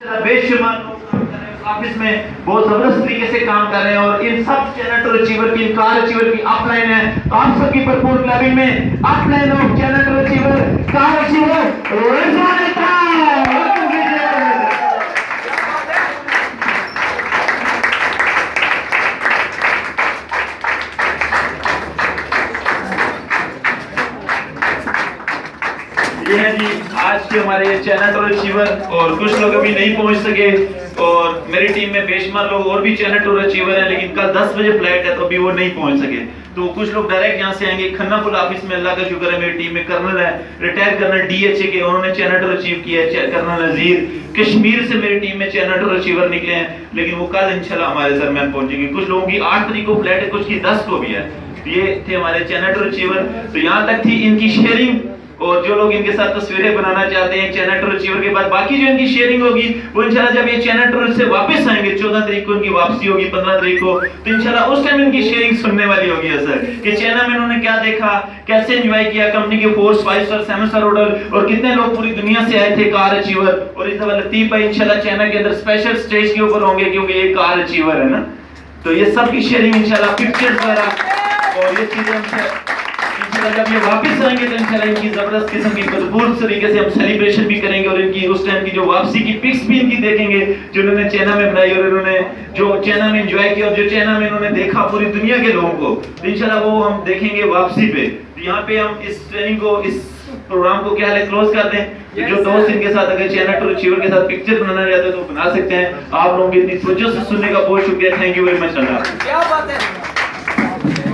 बेशुमार लोग काम कर रहे हैं ऑफिस में, बहुत जबरदस्त तरीके से काम कर रहे हैं और इन सब चैनल टू अचीवर की, कार अचीवर की अपलाइन है। तो आप सबकी भरपूर क्लबिंग में upline of channel two achiever, car achiever ये है जी आज के हमारे चैनल टूर अचीवर। और कुछ लोग अभी नहीं पहुंच सके और मेरी टीम में बेशुमार लोग और भी चैनल टूर अचीवर हैं, लेकिन कल 10 बजे फ्लाइट है तो अभी वो नहीं पहुंच सके। तो कुछ लोग डायरेक्ट यहाँ से आएंगे। खन्ना पुल ऑफिस में अल्लाह का शुक्र है मेरी टीम में कर्नल है, रिटायर कर्नल DHA के, उन्होंने चैनल टूर अचीव किया है। कर्नल नजीर कश्मीर से मेरी टीम में चैनल टूर अचीवर निकले हैं, लेकिन वो कल इंशाल्लाह हमारे दरमियान पहुंचेंगे। कुछ लोगों की 8 तारीख को फ्लाइट है, कुछ की 10 को भी है। ये थे हमारे चैनल टूर अचीवर। तो यहाँ तक थी इनकी शेयरिंग, और जो लोग इनके साथ तस्वीरें बनाना चाहते हैं चैनल टूर अचीवर के बाद, बाकी जो इनकी शेयरिंग होगी वो इंशाल्लाह जब ये चैनल टूर से वापस आएंगे, 14 तारीख को इनकी वापसी होगी, 15 तारीख को, तो इंशाल्लाह उस टाइम इनकी शेयरिंग सुनने वाली होगी असर कि चैनल में इन्होंने क्या देखा, कैसे एंजॉय किया, कंपनी के 4 5 स्टार 7 स्टार होटल, और कितने लोग पूरी दुनिया से आए थे कार अचीवर। और इस दफा लतीफ भाई इंशाल्लाह चैनल के अंदर स्पेशल स्टेज के ऊपर होंगे क्योंकि ये कार अचीवर है ना। तो ये सब की शेयरिंग इंशाल्लाह पिक्चर्स वगैरह और ये चीजें जब ये वापस आएंगे तो इंशाल्लाह इनकी जबरदस्त किस्म की भरपूर तरीके से हम सेलिब्रेशन भी करेंगे और इनकी उस टाइम की जो वापसी की पिक्स भी इनकी देखेंगे जो इन्होंने चैनल में बनाई और इन्होंने जो चैनल में एंजॉय किया और जो चैनल में इन्होंने देखा पूरी दुनिया के लोगों को, तो इंशाल्लाह वो हम देखेंगे वापसी पे। तो यहाँ पे हम इस ट्रेनिंग को, इस प्रोग्राम को क्या है क्लोज कर दें। जो दोस्त इनके साथ अगर चैनल टूर अचीवर के साथ पिक्चर बनाना चाहते हैं तो बना सकते हैं। आप लोगों की इतनी तवज्जो से सुनने का बहुत शुक्रिया। Thank you very much. अल्लाह। क्या बात है।